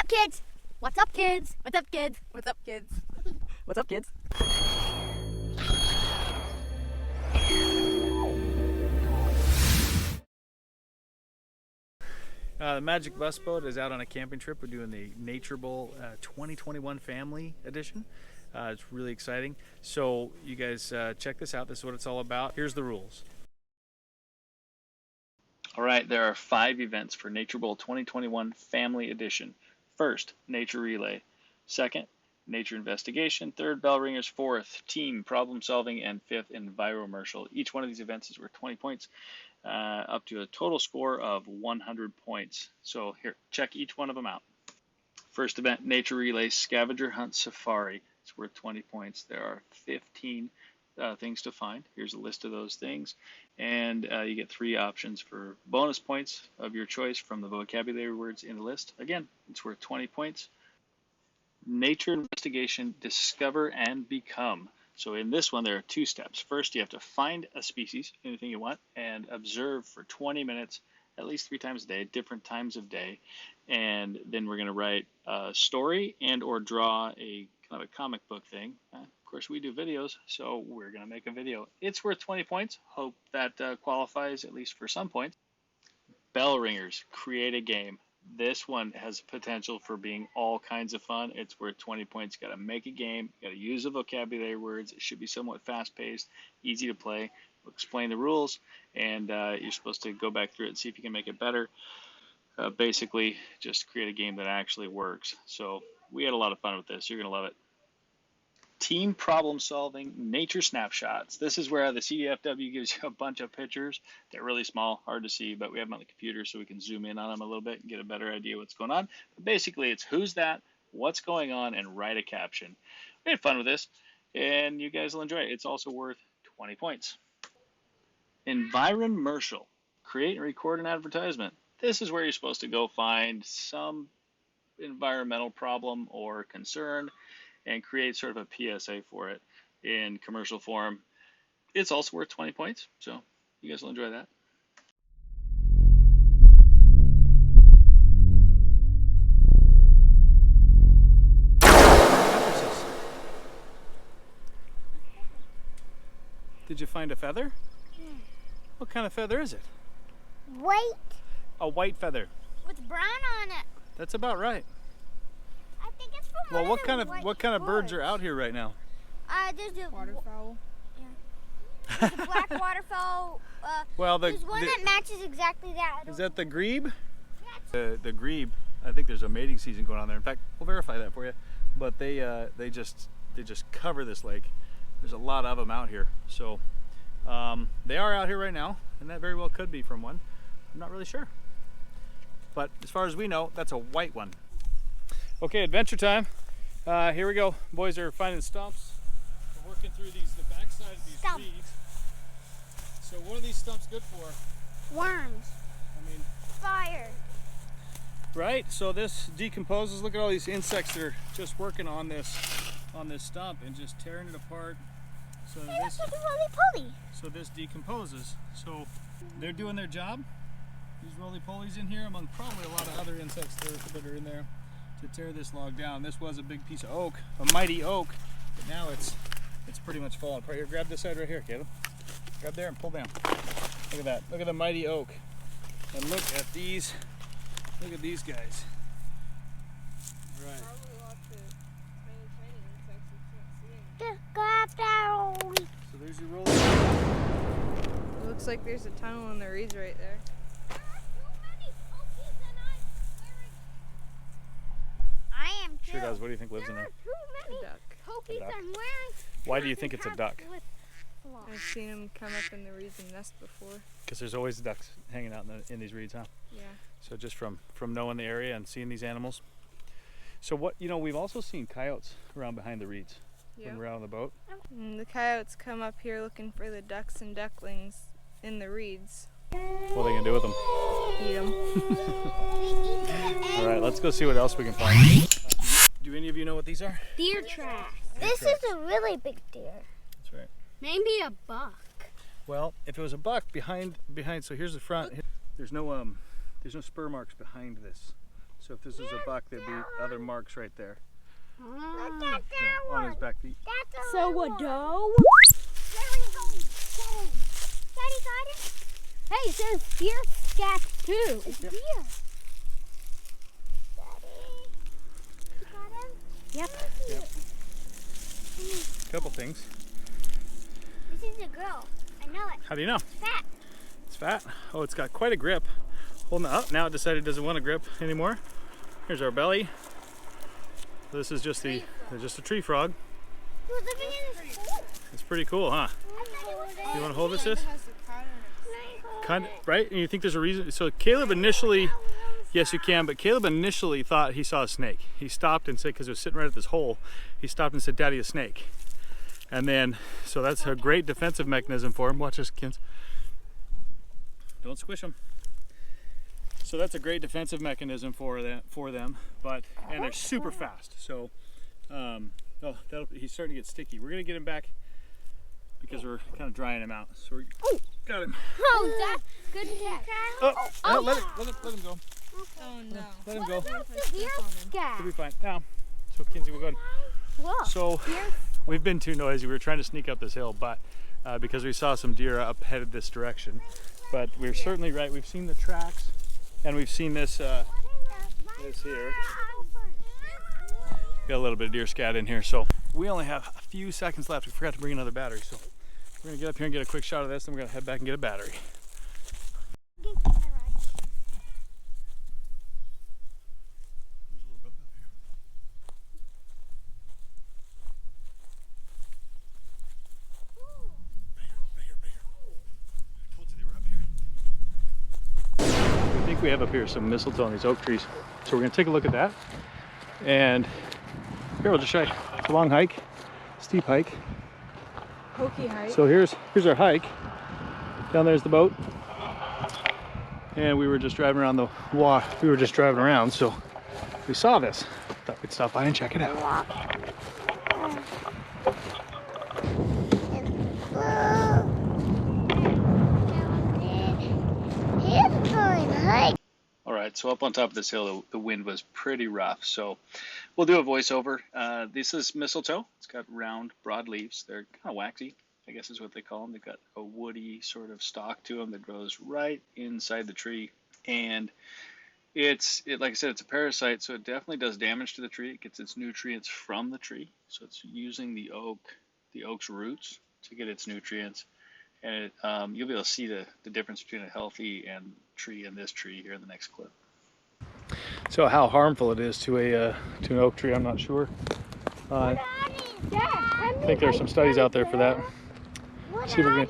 up, kids? What's up, kids? What's up, kids? What's up, kids? What's up, kids? The Magic Bus Boat is out on a camping trip. We're doing the Nature Bowl 2021 Family Edition. It's really exciting. So you guys check this out. This is what it's all about. Here's the rules. All right, there are 5 events for Nature Bowl 2021 Family Edition. First, Nature Relay. Second, Nature Investigation. Third, Bell Ringers. Fourth, Team Problem Solving. And fifth, Environmercial. Each one of these events is worth 20 points. Up to a total score of 100 points. So here, check each one of them out. First event, Nature Relay Scavenger Hunt Safari. It's worth 20 points. There are 15 things to find. Here's a list of those things. And you get 3 options for bonus points of your choice from the vocabulary words in the list. Again, it's worth 20 points. Nature Investigation Discover and Become. So in this one, there are 2 steps. First, you have to find a species, anything you want, and observe for 20 minutes, at least 3 times a day, different times of day. And then we're going to write a story and or draw a kind of a comic book thing. Of course, we do videos, so we're going to make a video. It's worth 20 points. Hope that qualifies at least for some points. Bell Ringers, create a game. This one has potential for being all kinds of fun. It's worth 20 points. You got to make a game. You got to use the vocabulary words. It should be somewhat fast-paced, easy to play. We'll explain the rules, and you're supposed to go back through it and see if you can make it better. Basically, just create a game that actually works. So we had a lot of fun with this. You're going to love it. Team Problem Solving Nature Snapshots. This is where the CDFW gives you a bunch of pictures. They're really small, hard to see, but we have them on the computer so we can zoom in on them a little bit and get a better idea what's going on. But basically, it's who's that, what's going on, and write a caption. We had fun with this, and you guys will enjoy it. It's also worth 20 points. Environmercial. Create and record an advertisement. This is where you're supposed to go find some environmental problem or concern and create sort of a PSA for it in commercial form. It's also worth 20 points, so you guys will enjoy that. Did you find a feather? Yeah. What kind of feather is it? White. A white feather. With brown on it. That's about right. I think it's from Well, one what kind of birds are out here right now? There's a waterfowl. Yeah. There's a black waterfowl. Well, there's one that matches exactly that. Is that the grebe? Yeah, The grebe. I think there's a mating season going on there. In fact, we'll verify that for you. But they just cover this lake. There's a lot of them out here. So they are out here right now, and that very well could be from one. I'm not really sure. But as far as we know, that's a white one. Okay, adventure time. Here we go. Boys are finding stumps. We're working through the backside of these reeds. So what are these stumps good for? worms. I mean, Fire. right? So this decomposes. Look at all these insects that are just working on this stump and just tearing it apart. So Hey, this that's like a roly-poly. so this decomposes. So they're doing their job. These roly-polies in here, among probably a lot of other insects that are in there, to tear this log down. This was a big piece of oak, a mighty oak, but now it's pretty much fallen apart. Here, grab this side right here, Caleb. Grab there and pull down. Look at that. Look at the mighty oak. And look at these. Look at these guys. Right. Probably lots of tiny insects you can't see. Just grab that roly. So there's your roly. It looks like there's a tunnel in the reeds right there. I am too. Sure does. What do you think lives in There there? are too many Duck. cookies A duck. I'm wearing. Why do you think it's a duck? I've seen them come up in the reeds and nest before. Because there's always ducks hanging out in these reeds, huh? Yeah. So just from knowing the area and seeing these animals. So what, we've also seen coyotes around behind the reeds when we're out on the boat. And the coyotes come up here looking for the ducks and ducklings in the reeds. What are they gonna do with them? Eat them. All right, let's go see what else we can find. Do any of you know what these are? Deer tracks. This is a really big deer. That's right. Maybe a buck. Well, if it was a buck behind, so here's the front. There's no spur marks behind this. So if this is a buck, there'd be other marks right there. Look at that On his back feet. So a doe? Daddy got it? Hey, it says deer scat too. It's deer. Daddy, you got him? Yep. Couple things. This is a girl. I know it. How do you know? It's fat. It's fat. Oh, it's got quite a grip. Holding it up. Now it decided it doesn't want to grip anymore. Here's our belly. This is just a tree frog. We're living in this hole. It's pretty cool, huh? You want to hold it, sis? Kind of, right? And you think there's a reason? So Caleb initially, yes you can, but Caleb initially thought he saw a snake. He stopped and said, because it was sitting right at this hole, he stopped and said, "Daddy, a snake." And then, so that's a great defensive mechanism for him. Watch this, kids. Don't squish them. So that's a great defensive mechanism for them, but and they're super fast. So, oh, he's starting to get sticky. We're gonna get him back because we're kind of drying him out. So got him. Oh, that's good catch. Let him go. Oh no. Let him go. That's a deer scat. He'll be fine. Now, so Kinsey, we'll go. Whoa. So we've been too noisy. We were trying to sneak up this hill, but because we saw some deer up headed this direction. But we're certainly right. We've seen the tracks, and we've seen this this here. Got a little bit of deer scat in here, so we only have a few seconds left. We forgot to bring another battery, so we're gonna get up here and get a quick shot of this, and we're gonna head back and get a battery. I think we have up here some mistletoe on these oak trees, so we're gonna take a look at that. And here, I'll just show you. It's a long hike, steep hike. Pokey hike. So here's our hike. Down there's the boat, and we were just driving around the walk. We were just driving around, so we saw this. Thought we'd stop by and check it out. All right, so up on top of this hill, the wind was pretty rough, so we'll do a voiceover. This is mistletoe. It's got round, broad leaves. They're kind of waxy, I guess is what they call them. They've got a woody sort of stalk to them that grows right inside the tree. And like I said, it's a parasite, so it definitely does damage to the tree. It gets its nutrients from the tree, so it's using the oak's roots to get its nutrients. And you'll be able to see the difference between a healthy tree and this tree here in the next clip. So how harmful it is to an oak tree, I'm not sure. I think there's some studies out there for that.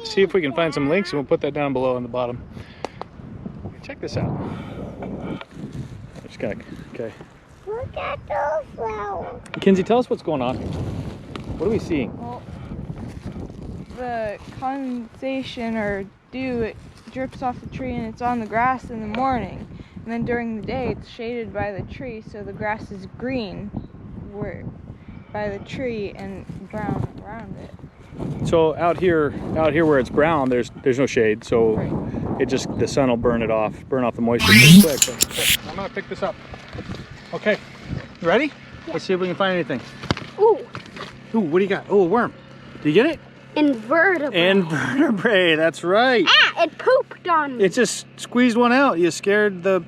See if we can find some links, and we'll put that down below on the bottom. Check this out. Okay. Look at those flowers. Kinsey, tell us what's going on. What are we seeing? Well, the condensation or dew, it drips off the tree and it's on the grass in the morning. And then during the day it's shaded by the tree, so the grass is green by the tree and brown around it. So out here where it's brown, there's no shade, so Right. it just, the sun will burn off the moisture pretty quick. So I'm gonna pick this up. Okay, you ready? Yeah. Let's see if we can find anything. Ooh, What do you got? Oh, a worm. Did you get it? invertebrate. Invertebrate, that's right. Ah, it pooped on me. It just squeezed one out. You scared the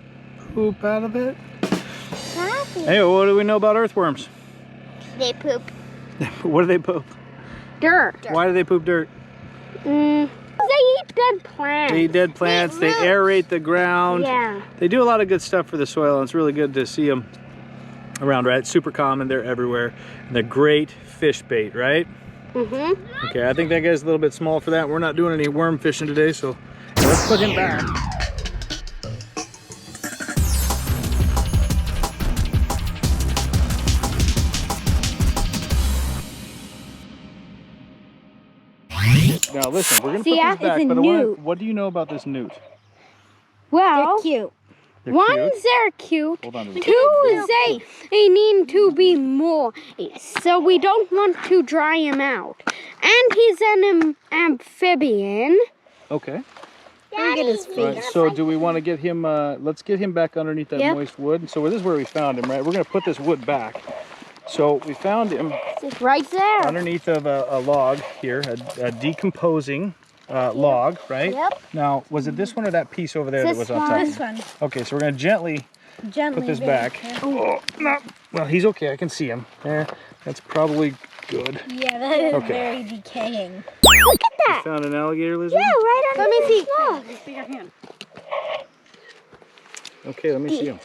poop out of it? Hey, what do we know about earthworms? They poop What do they poop? dirt. Why do they poop dirt? They eat dead plants. They eat dead plants, they aerate the ground. Yeah. They do a lot of good stuff for the soil, and it's really good to see them around, right? It's super common, they're everywhere. And they're great fish bait, right? Mm-hmm. Okay, I think that guy's a little bit small for that. We're not doing any worm fishing today, so let's put him back. Now listen, we're gonna put this back, but what do you know about this newt? Well, they're cute. They're One, cute? they're cute. Hold on. Two, they need to be more. So we don't want to dry him out. And he's an amphibian. Okay. Look at his face. Right, so do we want to get him, let's get him back underneath that moist wood. So this is where we found him, right? We're going to put this wood back. So we found him Right there. underneath of a log here, a decomposing log, right? Yep. Now, was it this one or that piece over there that was on top? This one. Okay, so we're going to gently put this back. Oh, no. Well, he's okay. I can see him. There. That's probably good. Yeah, that is Okay. very decaying. Look at that. You found an alligator lizard? Yeah, right under the log. See your hand. Okay, let me see him.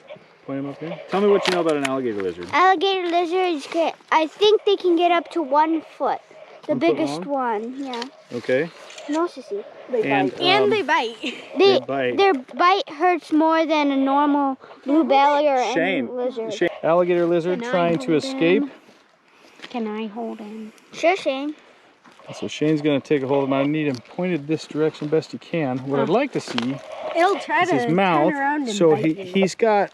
Point him up here. Tell me what you know about an alligator lizard. Alligator lizards get, I think they can get up to 1 foot. The 1 foot biggest long? one, yeah. Okay. No, sissy. And they bite. they bite. Their bite hurts more than a normal blue belly or any Shane. lizard. Shane. Alligator lizard Can I trying to hold escape. him? Can I hold him? Sure, Shane. So Shane's going to take a hold of him. I need him pointed this direction best you can. What I'd like to see It'll try is to his mouth. turn around and So bite you. he's got,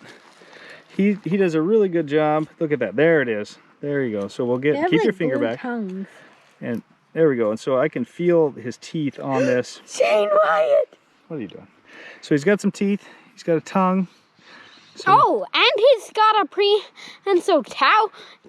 he does a really good job. Look at that. There it is. There you go. So we'll They get, have, keep like, your finger blue back. tongues. And there we go. And so I can feel his teeth on this. Shane Wyatt. What are you doing? So he's got some teeth. He's got a tongue. So, Oh, and he's got a prehensile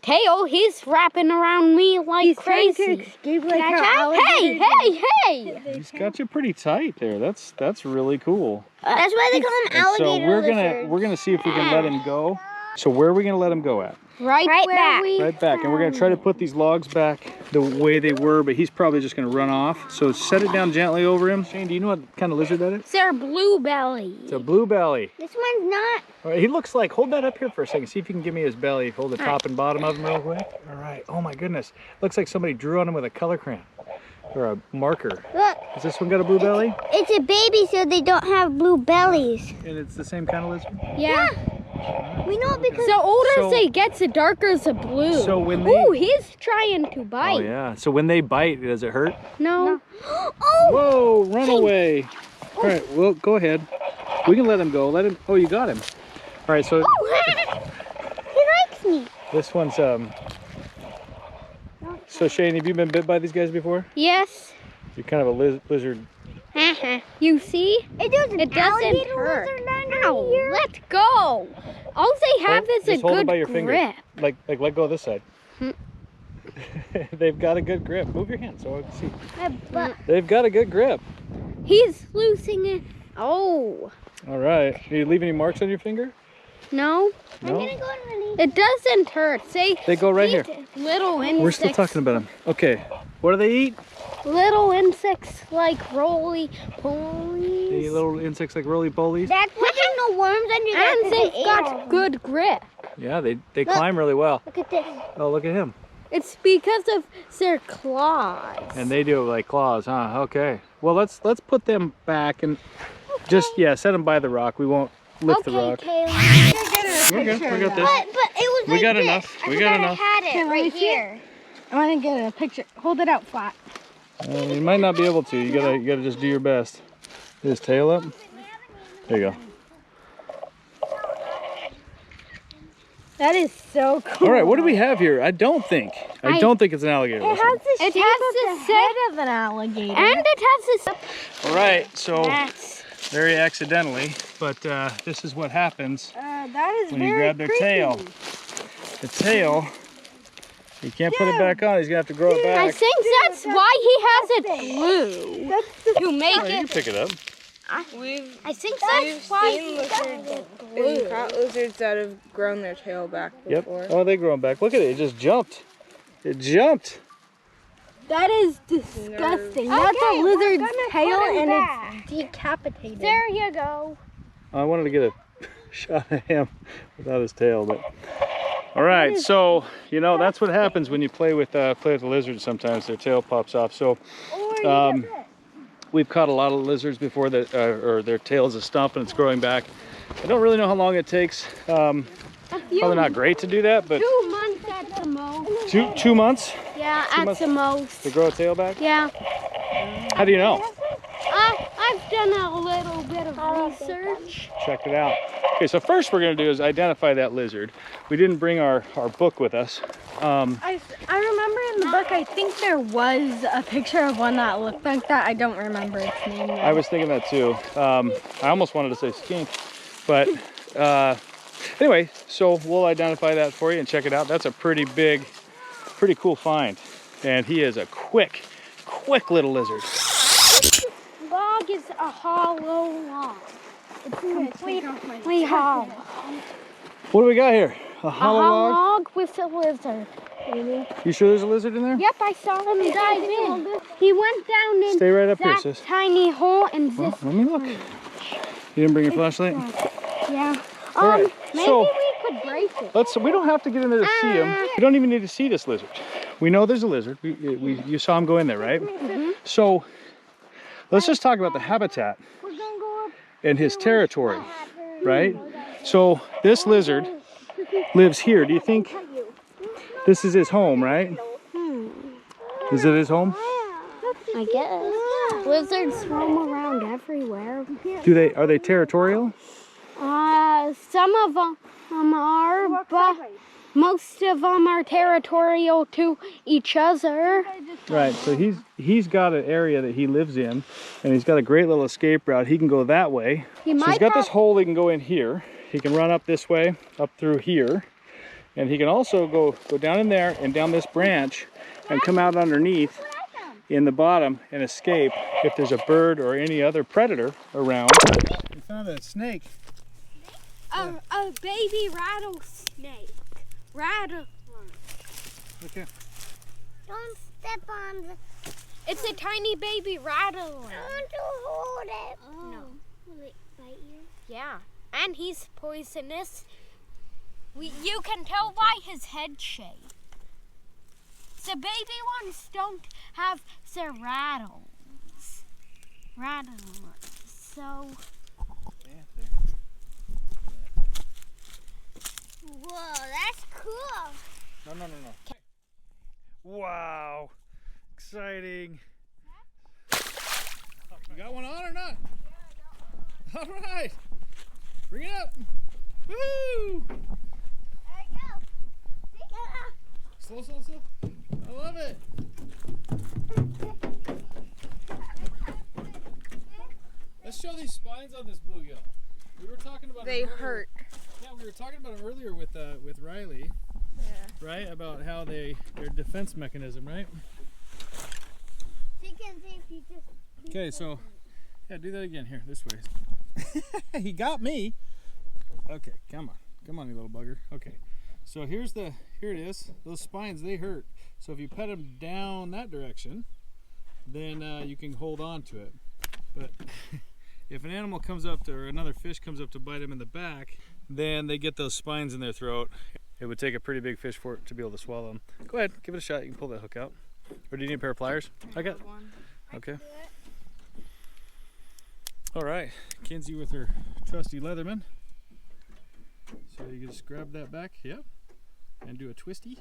tail. He's wrapping around me like He's trying crazy. to escape like Can I how try? Hey, alligators hey, hey! he's got you pretty tight there. That's really cool. That's why they call him And so alligator we're gonna see if we can let him go. So where are we gonna let him go at? Right where back. we Right back. And we're gonna try to put these logs back the way they were, but he's probably just gonna run off. So set it down gently over him. Shane, do you know what kind of lizard that is? They're blue belly. It's a blue belly. This one's not. All right, he looks like, hold that up here for a second. See if you can give me his belly. Hold the top and bottom of him real quick. All right. Oh my goodness. Looks like somebody drew on him with a color crayon or a marker. Look, Has this one got a blue belly? it's a baby, so they don't have blue bellies. And it's the same kind of lizard? Yeah. We know because The older So- they get, the darker the blue. So when they... Ooh, he's trying to bite. Oh yeah. So when they bite, does it hurt? No. oh, Whoa, run away. All right, well, go ahead. We can let him go. Let him, oh, you got him. All right, so he likes me. this one's, so Shane, have you been bit by these guys before? Yes. You're kind of a lizard. You see? It doesn't hurt. Ow, Ow, let go. All they have is a Just hold it good by your grip. finger. Like let go of this side. They've got a good grip. Move your hand so I can see. They've got a good grip. He's loosing it. Oh, All right. Do you leave any marks on your finger? no. No? It doesn't hurt. Say They go right here. little insects. We're still talking about them. Okay. What do they eat? Little insects like roly They polies. eat little insects like roly-polies. That's why there's no worms under there. And 'cause they've they ate got them. good grip. Yeah, they climb really well. Look at this. Oh, look at him. It's because of their claws. And they do like claws, huh? Okay. Well, let's put them back and just set them by the rock. We won't lift the rock. Kaylee. We're good. We got this. But it was We like got this. enough. I We forgot got I enough. had it Can I right see it? here. I want to get a picture. Hold it out flat. You might not be able to. You gotta just do your best. Get his tail up. There you go. That is so cool. All right. What do we have here? I don't think it's an alligator. It has the It shape has of the the head of an alligator. And it has this. All right. So That's very accidentally, but this is what happens that is when you very grab their creepy. tail. The tail. You can't put it back on. He's gonna have to grow it back. I think that's why he has it blue. That's the To make Oh, you can it. pick it up. I think that's why he does it. Blue. Caught lizards that have grown their tail back Yep. before. Oh, they grow them back. Look at it. It just jumped. It jumped. That is disgusting. That's a lizard's tail and it's decapitated. There you go. I wanted to get a shot of him without his tail, but all right. So that's what happens when you play with the lizards. Sometimes their tail pops off. So we've caught a lot of lizards before that, or their tail is a stump and it's growing back. I don't really know how long it takes. Probably not great to do that, but 2 months at the most. 2 months Yeah, 2 at months the most. to grow a tail back. Yeah. How do you know? I've done a little bit of research. Check it out. Okay, so first we're going to do is identify that lizard. We didn't bring our book with us. I remember in the book, I think there was a picture of one that looked like that. I don't remember its name though. I was thinking that too. I almost wanted to say skink, but anyway, so we'll identify that for you and check it out. That's a pretty big, pretty cool find. And he is a quick little lizard. Log is a hollow log. It's completely hollow. What do we got here? A hollow log? log with a lizard. You sure there's a lizard in there? Yep, I saw him dive in. He went down in Stay right up here, that sis. tiny hole and Well, this. let me look. You didn't bring your flashlight? Yeah. All right, Maybe so we could break it. we don't have to get in there to see him. We don't even need to see this lizard. We know there's a lizard. You saw him go in there, right? So let's just talk about the habitat and his territory, right? So this lizard lives here. Do you think this is his home, right? Is it his home? I guess. Lizards roam around everywhere. Are they territorial? Some of them are, but most of them are territorial to each other. Right, so he's got an area that he lives in, and he's got a great little escape route. He can go that way. So he's got this hole he can go in here. He can run up this way, up through here, and he can also go down in there and down this branch and come out underneath in the bottom and escape if there's a bird or any other predator around. We found a snake. A baby rattlesnake. Okay. Don't step on the... It's a tiny baby rattler. I want to hold it. Oh. No. Will it bite you? Yeah. And he's poisonous. You can tell by his head shape. The baby ones don't have the rattlers. So... Whoa, that's cool. No. Wow. Exciting. You got one on or not? Yeah, I got one. All right. Bring it up. Woo! There you go. Slow. I love it. Let's show these spines on this bluegill. We were talking about They hurt. Yeah, we were talking about it earlier with Riley. Yeah. Right, about how their defense mechanism, right? Okay, so yeah, do that again here, this way. He got me. Okay, come on, you little bugger. Okay, so here it is. Those spines, they hurt. So if you pet them down that direction, then you can hold on to it. But if an animal comes up to, or another fish comes up to bite them in the back, then they get those spines in their throat. It would take a pretty big fish for it to be able to swallow them. Go ahead, give it a shot. You can pull that hook out. Or do you need a pair of pliers? I got one. Okay. All right, Kinsey with her trusty Leatherman. So you can just grab that back, yep, and do a twisty.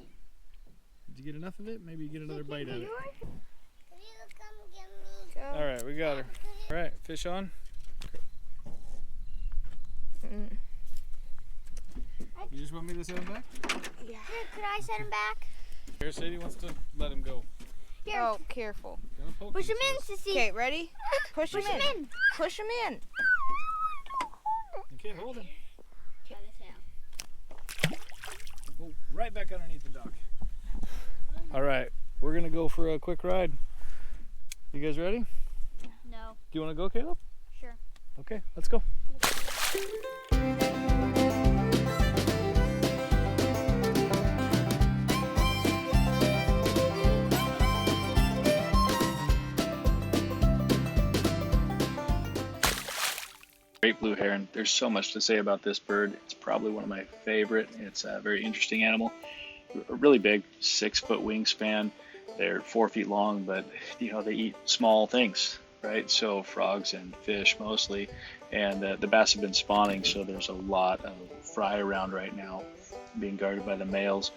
Did you get enough of it? Maybe you get another bite at it. All right, we got her. All right, fish on. You just want me to set him back? Yeah. Here, could I set him back? Here, Sadie wants to let him go. Here. Oh, careful. Push him in, Sissy. Okay, ready? Push him in. Push him in. Okay, hold him. Oh, right back underneath the dock. All right, we're gonna go for a quick ride. You guys ready? No. Do you want to go, Caleb? Sure. Okay, let's go. Great blue heron. There's so much to say about this bird. It's probably one of my favorite. It's a very interesting animal. Really big, 6-foot wingspan. They're 4 feet long, but they eat small things, right? So frogs and fish mostly. And the bass have been spawning, so there's a lot of fry around right now being guarded by the males.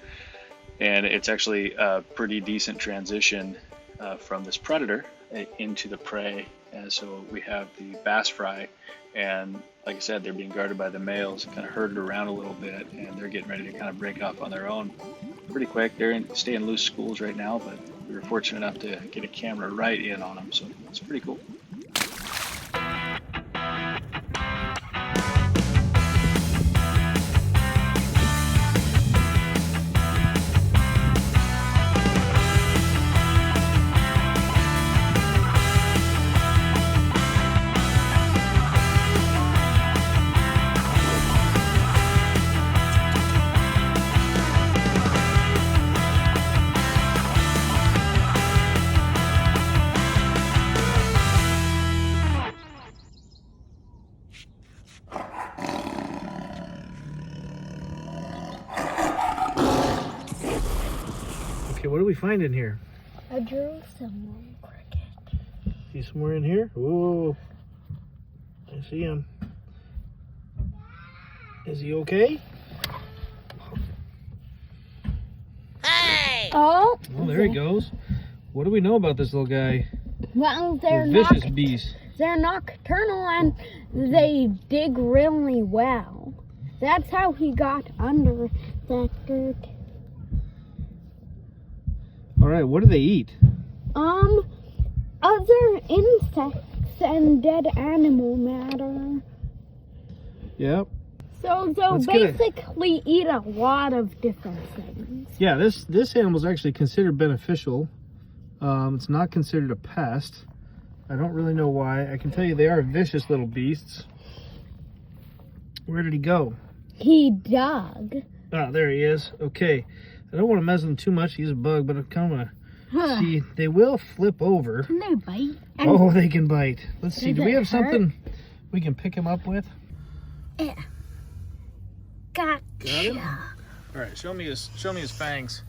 And it's actually a pretty decent transition from this predator into the prey. And so we have the bass fry, and like I said, they're being guarded by the males, kind of herded around a little bit, and they're getting ready to kind of break off on their own pretty quick. They're stay in loose schools right now, but we were fortunate enough to get a camera right in on them, so it's pretty cool. Okay, what do we find in here? A Jerusalem cricket. He's somewhere in here? Whoa. I see him. Is he okay? Oh. Oh, there he goes. What do we know about this little guy? Well, They're vicious beasts. They're nocturnal and they dig really well. That's how he got under that dirt. All right, what do they eat? Other insects and dead animal matter. Yep. So Let's basically eat a lot of different things. Yeah, this animal is actually considered beneficial. It's not considered a pest. I don't really know why. I can tell you they are vicious little beasts. Where did he go? He dug. Ah, there he is. Okay. I don't want to mess with him too much. He's a bug, but I'm kind of see. They will flip over. Can they bite? Oh, they can bite. Let's see. Does Do we it have something we can pick him up with? Yeah. Gotcha. Got him? All right. Show me his fangs.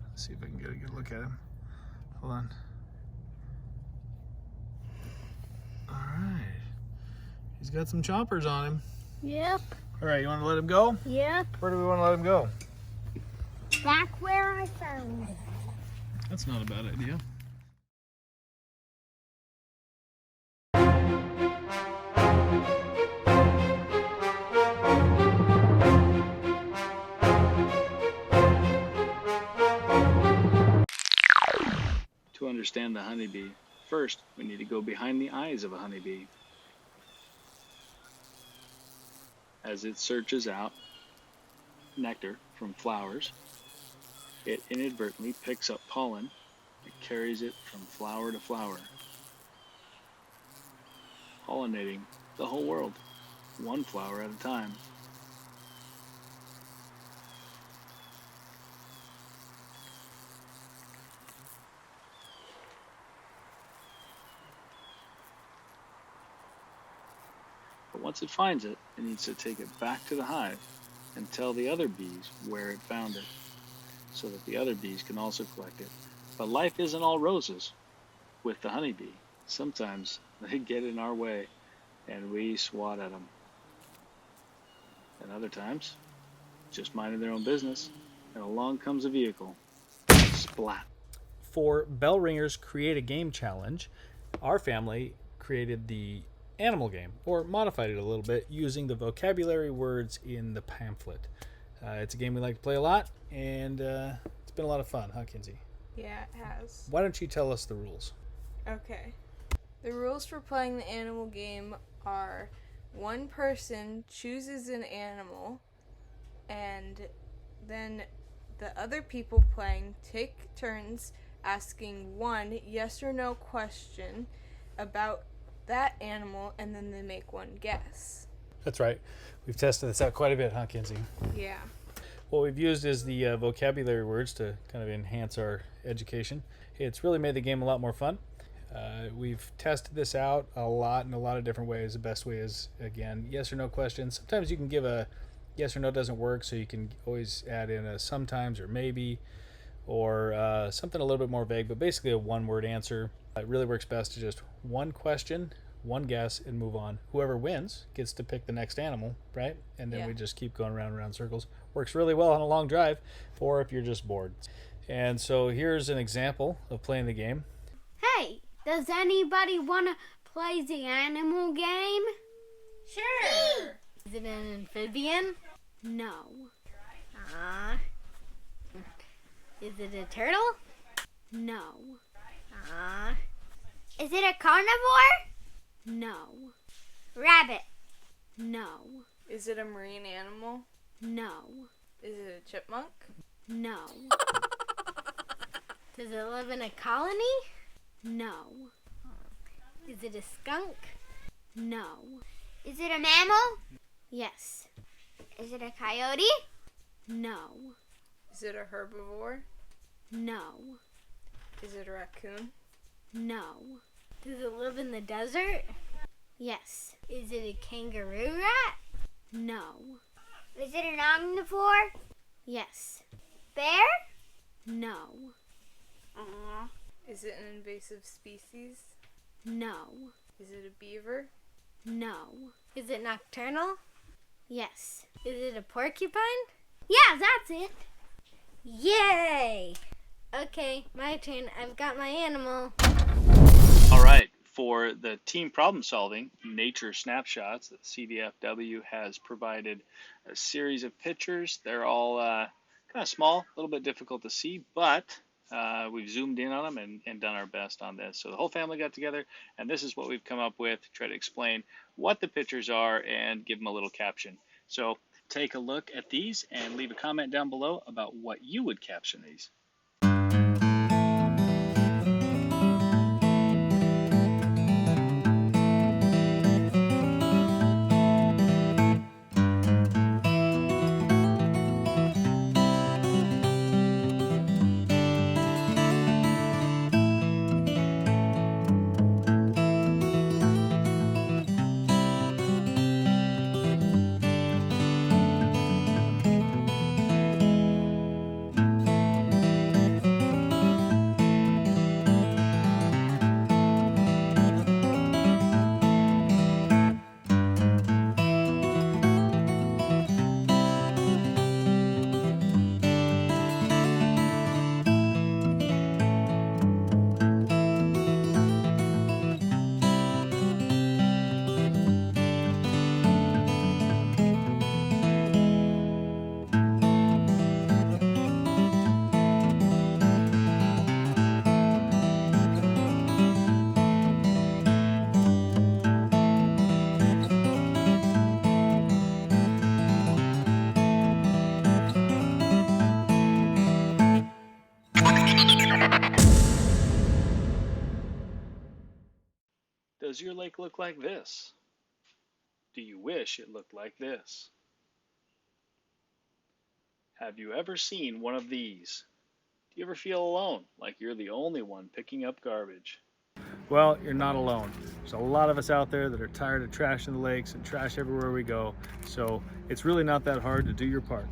Let's see if I can get a good look at him. Hold on. All right. He's got some chompers on him. Yep. All right. You want to let him go? Yep. Where do we want to let him go? Back where I found it. That's not a bad idea. To understand the honeybee, first we need to go behind the eyes of a honeybee. As it searches out nectar from flowers, it inadvertently picks up pollen and carries it from flower to flower, pollinating the whole world, one flower at a time. But once it finds it, it needs to take it back to the hive and tell the other bees where it found it, so that the other bees can also collect it. But life isn't all roses with the honeybee. Sometimes they get in our way and we swat at them. And other times, just minding their own business, and along comes a vehicle. Splat. For Bell Ringers Create a Game Challenge, our family created the animal game, or modified it a little bit using the vocabulary words in the pamphlet. It's a game we like to play a lot, and it's been a lot of fun, huh, Kinsey? Yeah, it has. Why don't you tell us the rules? Okay. The rules for playing the animal game are one person chooses an animal, and then the other people playing take turns asking one yes or no question about that animal, and then they make one guess. That's right. We've tested this out quite a bit, huh, Kinsey? Yeah. What we've used is the vocabulary words to kind of enhance our education. It's really made the game a lot more fun. We've tested this out a lot in a lot of different ways. The best way is, again, yes or no questions. Sometimes you can give a yes or no doesn't work, so you can always add in a sometimes or maybe, or something a little bit more vague, but basically a one-word answer. It really works best to just one question, one guess, and move on. Whoever wins gets to pick the next animal, right? And then we just keep going around and around circles. Works really well on a long drive, or if you're just bored. And so here's an example of playing the game. Hey, Does anybody want to play the animal game? Sure. Is it an amphibian? No. Is it a turtle? No. Is it a carnivore? No. Rabbit? No. Is it a marine animal? No. Is it a chipmunk? No. Does it live in a colony? No. Is it a skunk? No. Is it a mammal? Yes. Is it a coyote? No. Is it a herbivore? No. Is it a raccoon? No. Does it live in the desert? Yes. Is it a kangaroo rat? No. Is it an omnivore? Yes. Bear? No. Is it an invasive species? No. Is it a beaver? No. Is it nocturnal? Yes. Is it a porcupine? Yeah, that's it. Yay! Okay, my turn. I've got my animal. All right, for the team problem solving nature snapshots, the CDFW has provided a series of pictures. They're all kind of small, a little bit difficult to see, but we've zoomed in on them and done our best on this. So the whole family got together, and this is what we've come up with to try to explain what the pictures are and give them a little caption. So take a look at these and leave a comment down below about what you would caption these. Does your lake look like this? Do you wish it looked like this? Have you ever seen one of these? Do you ever feel alone, like you're the only one picking up garbage? Well, you're not alone. There's a lot of us out there that are tired of trash in the lakes and trash everywhere we go. So it's really not that hard to do your part.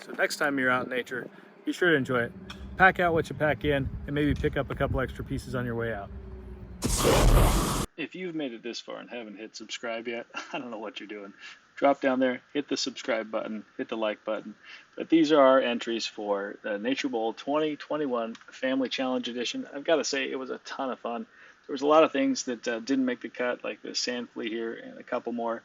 So next time you're out in nature, be sure to enjoy it. Pack out what you pack in and maybe pick up a couple extra pieces on your way out. If you've made it this far and haven't hit subscribe yet, I don't know what you're doing. Drop down there, hit the subscribe button, hit the like button. But these are our entries for the Nature Bowl 2021 Family Challenge Edition. I've got to say, it was a ton of fun. There was a lot of things that didn't make the cut, like the sand flea here and a couple more.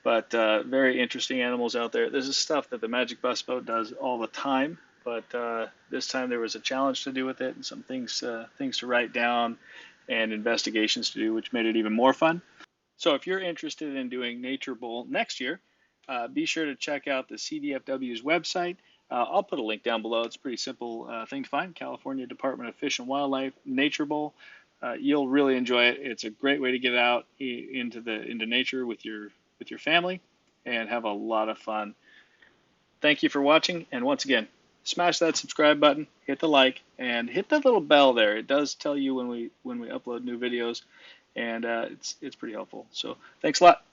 But very interesting animals out there. This is stuff that the Magic Bus Boat does all the time. But this time there was a challenge to do with it and some things to write down and investigations to do, which made it even more fun. So if you're interested in doing Nature Bowl next year, be sure to check out the CDFW's website. I'll put a link down below. It's a pretty simple thing to find, California Department of Fish and Wildlife Nature Bowl. You'll really enjoy it. It's a great way to get out into nature with your family and have a lot of fun. Thank you for watching, and once again, smash that subscribe button, hit the like, and hit that little bell there. It does tell you when we upload new videos, and it's pretty helpful. So thanks a lot.